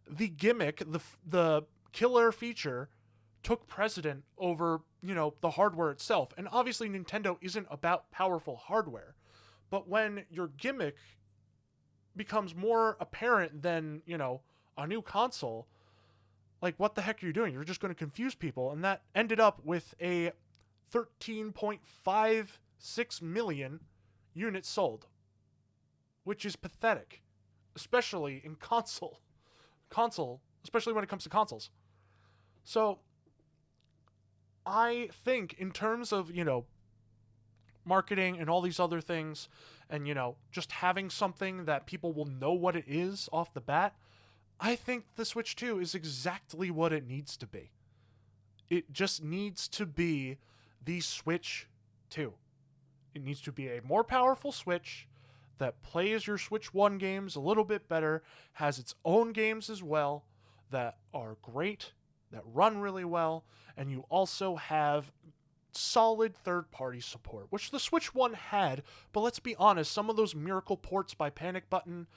The gimmick, the killer feature, took precedent over, you know, the hardware itself. And obviously Nintendo isn't about powerful hardware. But when your gimmick becomes more apparent than, you know, a new console, like, what the heck are you doing? You're just going to confuse people. And that ended up with a 13.56 million units sold, which is pathetic, especially in console, especially when it comes to consoles. So I think in terms of, you know, marketing and all these other things, and, you know, just having something that people will know what it is off the bat, I think the Switch 2 is exactly what it needs to be. It just needs to be the Switch 2. It needs to be a more powerful Switch that plays your Switch 1 games a little bit better, has its own games as well that are great, that run really well, and you also have solid third-party support, which the Switch 1 had, but let's be honest, some of those miracle ports by Panic Button,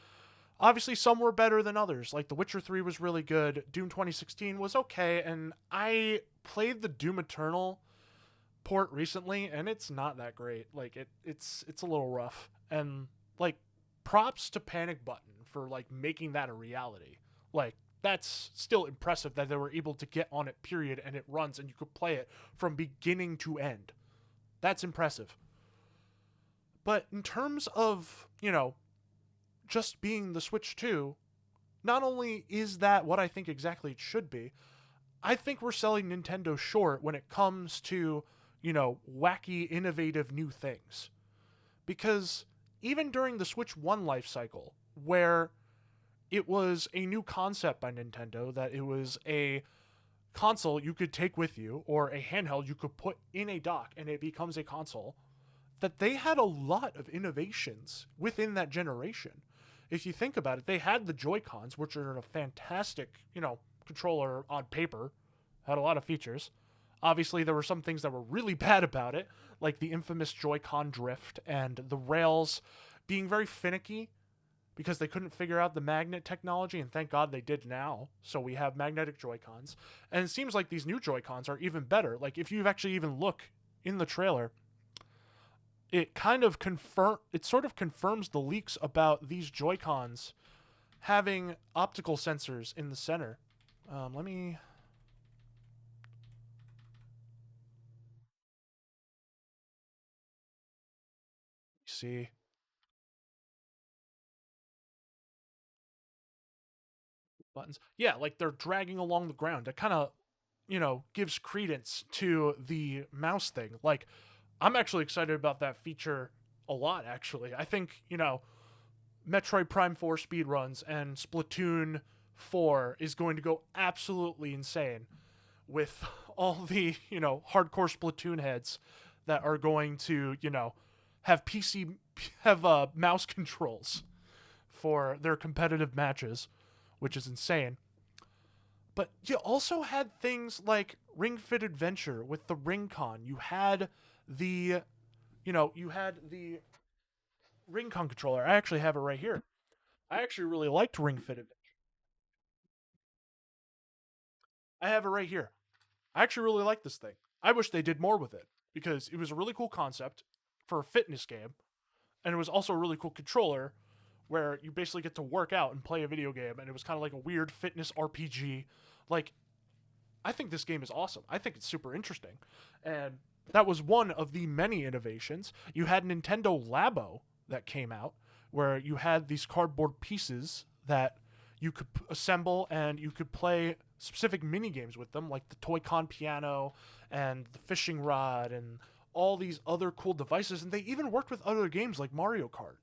obviously some were better than others. Like, The Witcher 3 was really good, Doom 2016 was okay, and I played the Doom Eternal port recently, and it's not that great. Like, it's a little rough. And, like, props to Panic Button for, like, making that a reality. Like, that's still impressive that they were able to get on it, period, and it runs, and you could play it from beginning to end. That's impressive. But in terms of, you know, just being the Switch 2, not only is that what I think exactly it should be, I think we're selling Nintendo short when it comes to wacky, innovative new things. Because even during the Switch 1 life cycle, where it was a new concept by Nintendo, that it was a console you could take with you, or a handheld you could put in a dock and it becomes a console, that they had a lot of innovations within that generation. If you think about it, they had the Joy-Cons, which are a fantastic, controller on paper, had a lot of features. Obviously, there were some things that were really bad about it, like the infamous Joy-Con drift and the rails being very finicky because they couldn't figure out the magnet technology, and thank God they did now. So we have magnetic Joy-Cons. And it seems like these new Joy-Cons are even better. Like, if you actually even look in the trailer, it sort of confirms the leaks about these Joy-Cons having optical sensors in the center. Let me see. Buttons. Yeah, like they're dragging along the ground. It kind of, gives credence to the mouse thing. Like, I'm actually excited about that feature a lot, actually. I think, Metroid Prime 4 speedruns and Splatoon 4 is going to go absolutely insane with all the, hardcore Splatoon heads that are going to, have mouse controls for their competitive matches, which is insane. But you also had things like Ring Fit Adventure with the Ring-Con. You had the Ring-Con controller. I actually have it right here. I actually really liked Ring Fit Adventure. I have it right here. I actually really like this thing. I wish they did more with it because it was a really cool concept for a fitness game, and it was also a really cool controller where you basically get to work out and play a video game, and it was kind of like a weird fitness RPG. Like, I think this game is awesome. I think it's super interesting. And that was one of the many innovations. You had Nintendo Labo that came out, where you had these cardboard pieces that you could assemble and you could play specific mini games with them, like the Toy-Con piano and the fishing rod and all these other cool devices. And they even worked with other games like Mario Kart.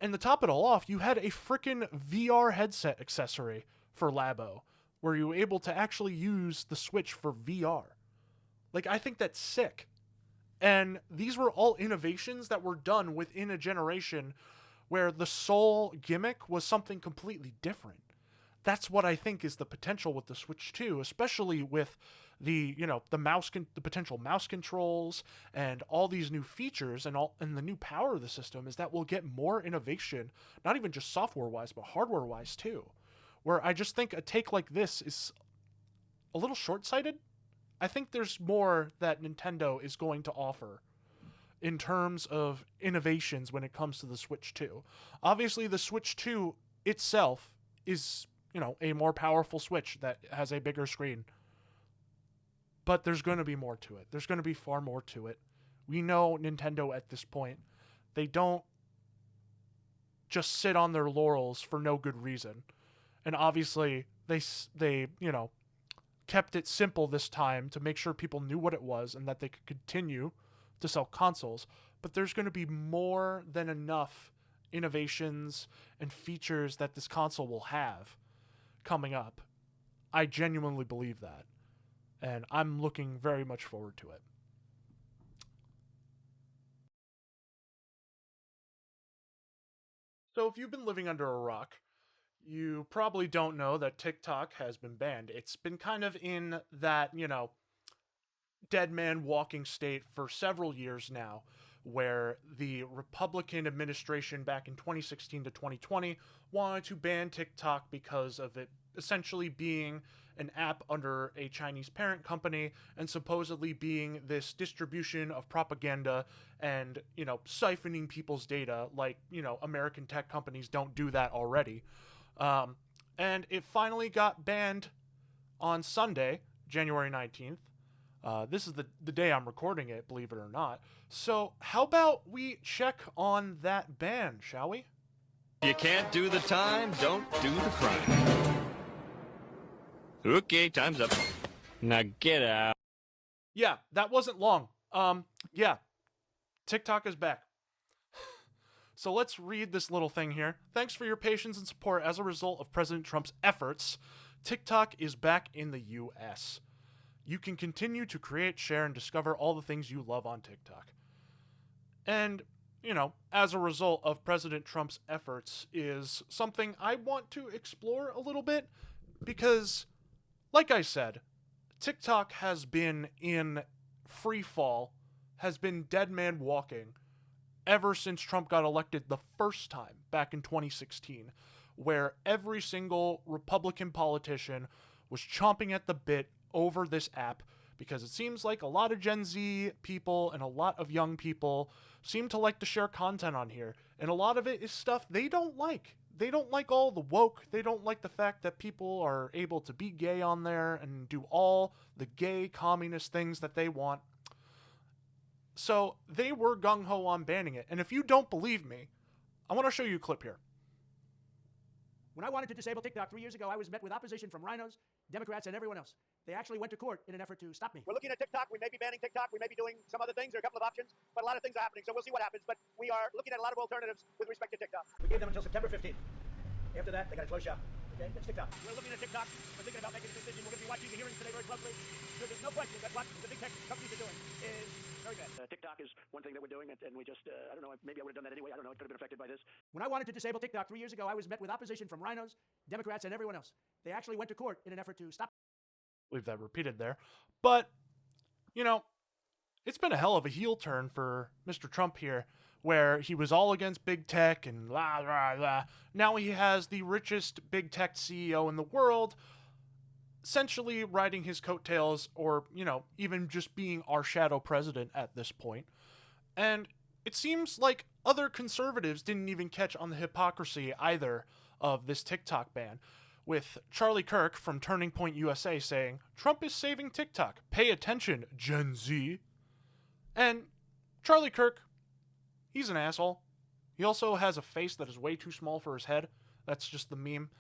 And to top it all off, you had a freaking VR headset accessory for Labo, where you were able to actually use the Switch for VR. Like, I think that's sick. And these were all innovations that were done within a generation where the sole gimmick was something completely different. That's what I think is the potential with the Switch 2, especially with the, the potential mouse controls and all these new features and the new power of the system, is that we'll get more innovation, not even just software-wise, but hardware-wise too. Where I just think a take like this is a little short-sighted. I think there's more that Nintendo is going to offer in terms of innovations when it comes to the Switch 2. Obviously, the Switch 2 itself is, a more powerful Switch that has a bigger screen. But there's going to be more to it. There's going to be far more to it. We know Nintendo at this point, they don't just sit on their laurels for no good reason. And obviously, they kept it simple this time to make sure people knew what it was and that they could continue to sell consoles. But there's going to be more than enough innovations and features that this console will have coming up. I genuinely believe that. And I'm looking very much forward to it. So if you've been living under a rock, you probably don't know that TikTok has been banned. It's been kind of in that, dead man walking state for several years now, where the Republican administration back in 2016 to 2020 wanted to ban TikTok because of it essentially being an app under a Chinese parent company and supposedly being this distribution of propaganda and, siphoning people's data like, American tech companies don't do that already. And it finally got banned on Sunday, January 19th. This is the day I'm recording it, believe it or not. So how about we check on that ban, shall we? You can't do the time, don't do the crime. Okay, time's up. Now get out. Yeah, that wasn't long. Yeah, TikTok is back. So let's read this little thing here. Thanks for your patience and support. As a result of President Trump's efforts, TikTok is back in the US. You can continue to create, share, and discover all the things you love on TikTok. And, as a result of President Trump's efforts is something I want to explore a little bit because, like I said, TikTok has been in free fall, has been dead man walking ever since Trump got elected the first time back in 2016, where every single Republican politician was chomping at the bit over this app because it seems like a lot of Gen Z people and a lot of young people seem to like to share content on here, and a lot of it is stuff they don't like. They don't like all the woke. They don't like the fact that people are able to be gay on there and do all the gay communist things that they want. So they were gung-ho on banning it. And if you don't believe me, I want to show you a clip here. When I wanted to disable TikTok 3 years ago, I was met with opposition from rhinos, Democrats, and everyone else. They actually went to court in an effort to stop me. We're looking at TikTok. We may be banning TikTok. We may be doing some other things. There are a couple of options, but a lot of things are happening. So we'll see what happens. But we are looking at a lot of alternatives with respect to TikTok. We gave them until September 15th. After that, they got to close shop. Okay, that's TikTok. We're looking at TikTok. We're thinking about making a decision. We're going to be watching the hearings today very closely. So there's no question that what the big tech companies are doing is very bad. TikTok is one thing that we're doing, and we just, I don't know, maybe I would have done that anyway. I don't know. It could have been affected by this. When I wanted to disable TikTok 3 years ago, I was met with opposition from rhinos, Democrats, and everyone else. They actually went to court in an effort to stop. Leave that repeated there. But, it's been a hell of a heel turn for Mr. Trump here, where he was all against big tech and blah, blah, blah. Now he has the richest big tech CEO in the world, essentially riding his coattails or, even just being our shadow president at this point. And it seems like other conservatives didn't even catch on the hypocrisy either of this TikTok ban, with Charlie Kirk from Turning Point USA saying, "Trump is saving TikTok. Pay attention, Gen Z." And Charlie Kirk, he's an asshole. He also has a face that is way too small for his head. That's just the meme.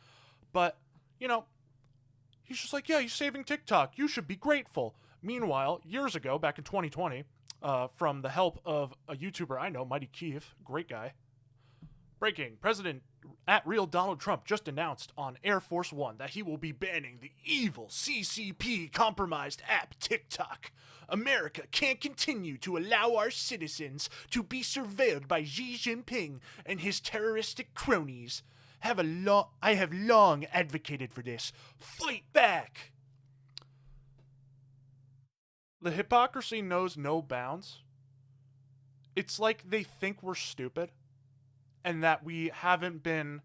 But, he's just like, yeah, he's saving TikTok. You should be grateful. Meanwhile, years ago, back in 2020, from the help of a YouTuber I know, Mighty Keith, great guy. Breaking, President @Real Donald Trump just announced on Air Force One that he will be banning the evil CCP compromised app TikTok. America can't continue to allow our citizens to be surveilled by Xi Jinping and his terroristic cronies. I have long advocated for this. Fight back! The hypocrisy knows no bounds. It's like they think we're stupid and that we haven't been,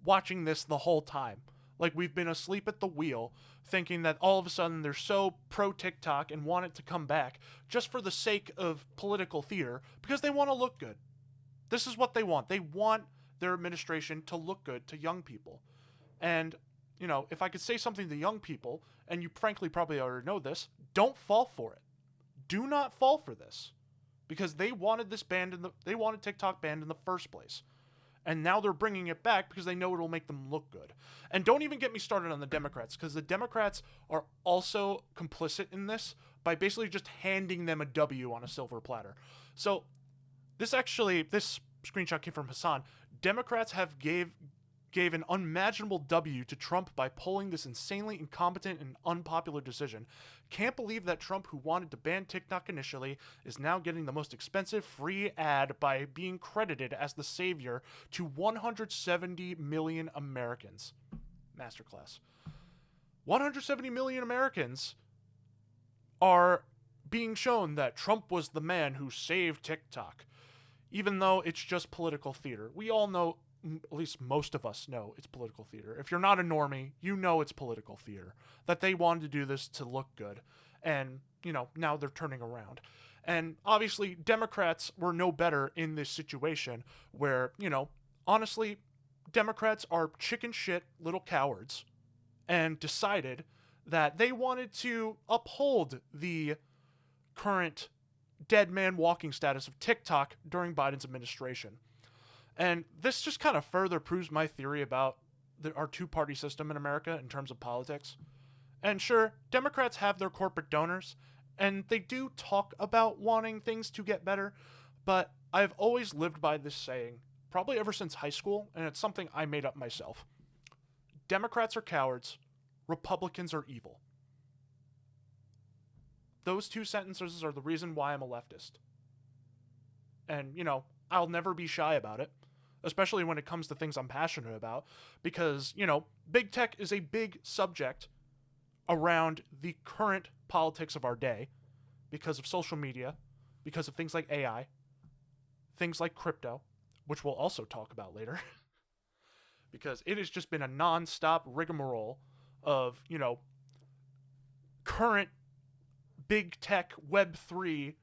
watching this the whole time. Like we've been asleep at the wheel, thinking that all of a sudden they're so pro-TikTok and want it to come back just for the sake of political theater because they want to look good. This is what they want. They want their administration to look good to young people. And, if I could say something to young people, and you frankly probably already know this, don't fall for it. Do not fall for this. Because they wanted they wanted TikTok banned in the first place. And now they're bringing it back because they know it'll make them look good. And don't even get me started on the Democrats, because the Democrats are also complicit in this by basically just handing them a W on a silver platter. So this screenshot came from Hassan. Democrats have gave an unimaginable W to Trump by pulling this insanely incompetent and unpopular decision. Can't believe that Trump, who wanted to ban TikTok initially, is now getting the most expensive free ad by being credited as the savior to 170 million Americans. Masterclass. 170 million Americans are being shown that Trump was the man who saved TikTok, even though it's just political theater. We all know, at least most of us know, it's political theater. If you're not a normie, you know it's political theater. That they wanted to do this to look good. And, now they're turning around. And obviously, Democrats were no better in this situation where, honestly, Democrats are chicken shit little cowards and decided that they wanted to uphold the current dead man walking status of TikTok during Biden's administration. And this just kind of further proves my theory about our two-party system in America in terms of politics. And sure, Democrats have their corporate donors, And they do talk about wanting things to get better, but I've always lived by this saying, probably ever since high school, and it's something I made up myself. Democrats are cowards, Republicans are evil. Those two sentences are the reason why I'm a leftist. And, you know, I'll never be shy about it, especially when it comes to things I'm passionate about, because, you know, big tech is a big subject around the current politics of our day because of social media, because of things like AI, things like crypto, which we'll also talk about later, because it has just been a non-stop rigmarole of, you know, current big tech Web3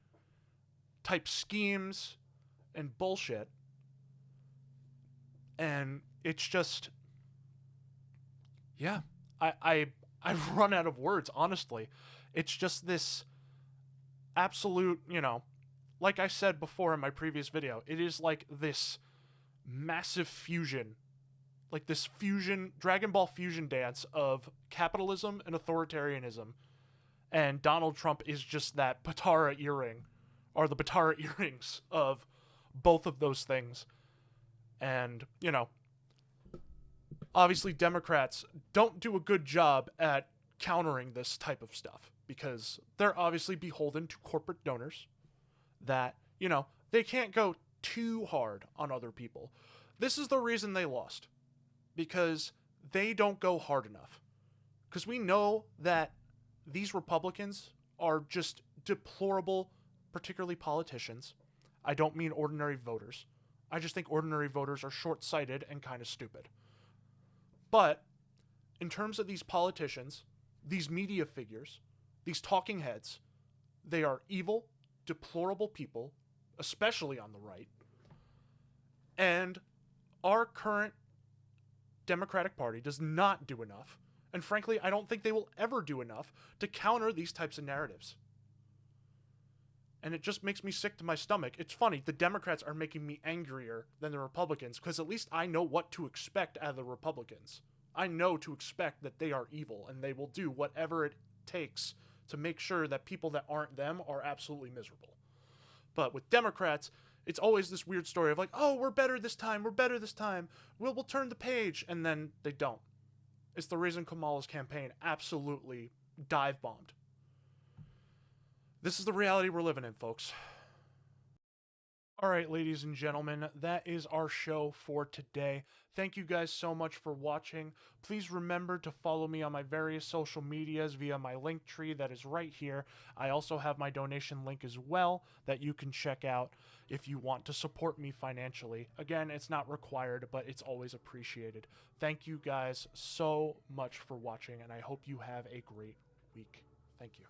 type schemes and bullshit. And it's just, yeah, I've run out of words, honestly. It's just this absolute, you know, like I said before in my previous video, it is like this massive fusion, like this fusion, Dragon Ball fusion dance of capitalism and authoritarianism. And Donald Trump is just that Patara earring, or the Patara earrings of both of those things. And, you know, obviously Democrats don't do a good job at countering this type of stuff because they're obviously beholden to corporate donors that, you know, they can't go too hard on other people. This is the reason they lost, because they don't go hard enough. Because we know that these Republicans are just deplorable, particularly politicians. I don't mean ordinary voters. I just think ordinary voters are short-sighted and kind of stupid. But in terms of these politicians, these media figures, these talking heads, they are evil, deplorable people, especially on the right. And our current Democratic Party does not do enough. And frankly, I don't think they will ever do enough to counter these types of narratives. And it just makes me sick to my stomach. It's funny, the Democrats are making me angrier than the Republicans, because at least I know what to expect out of the Republicans. I know to expect that they are evil, and they will do whatever it takes to make sure that people that aren't them are absolutely miserable. But with Democrats, it's always this weird story of like, oh, we're better this time, we'll turn the page, and then they don't. It's the reason Kamala's campaign absolutely dive-bombed. This is the reality we're living in, folks. Alright, ladies and gentlemen, that is our show for today. Thank you guys so much for watching. Please remember to follow me on my various social medias via my link tree that is right here. I also have my donation link as well that you can check out if you want to support me financially. Again, it's not required, but it's always appreciated. Thank you guys so much for watching, and I hope you have a great week. Thank you.